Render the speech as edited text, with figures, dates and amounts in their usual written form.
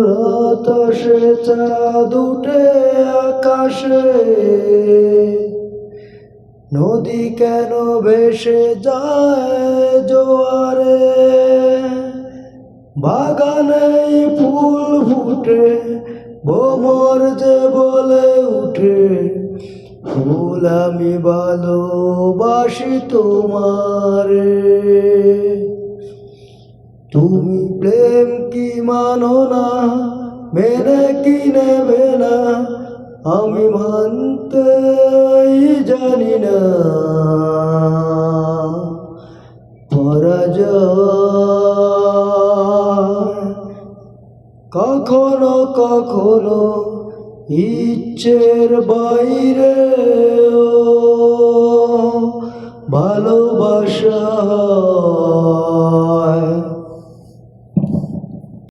রাত আসে চাঁদ উঠে আকাশে, নদী কেন ভেসে যায় জোয়ারে, বাগানে ফুল ফুটে ভ্রমর যে বলে উঠে, ফুল আমি ভালোবাসি তোমারে। তুমি প্রেম কি মানো না, মেনে কি নেবে না, আমি মানতেই জানি না। পরাজয় কখনো কখনো ইচ্ছের বাইরে, ভালোবাসা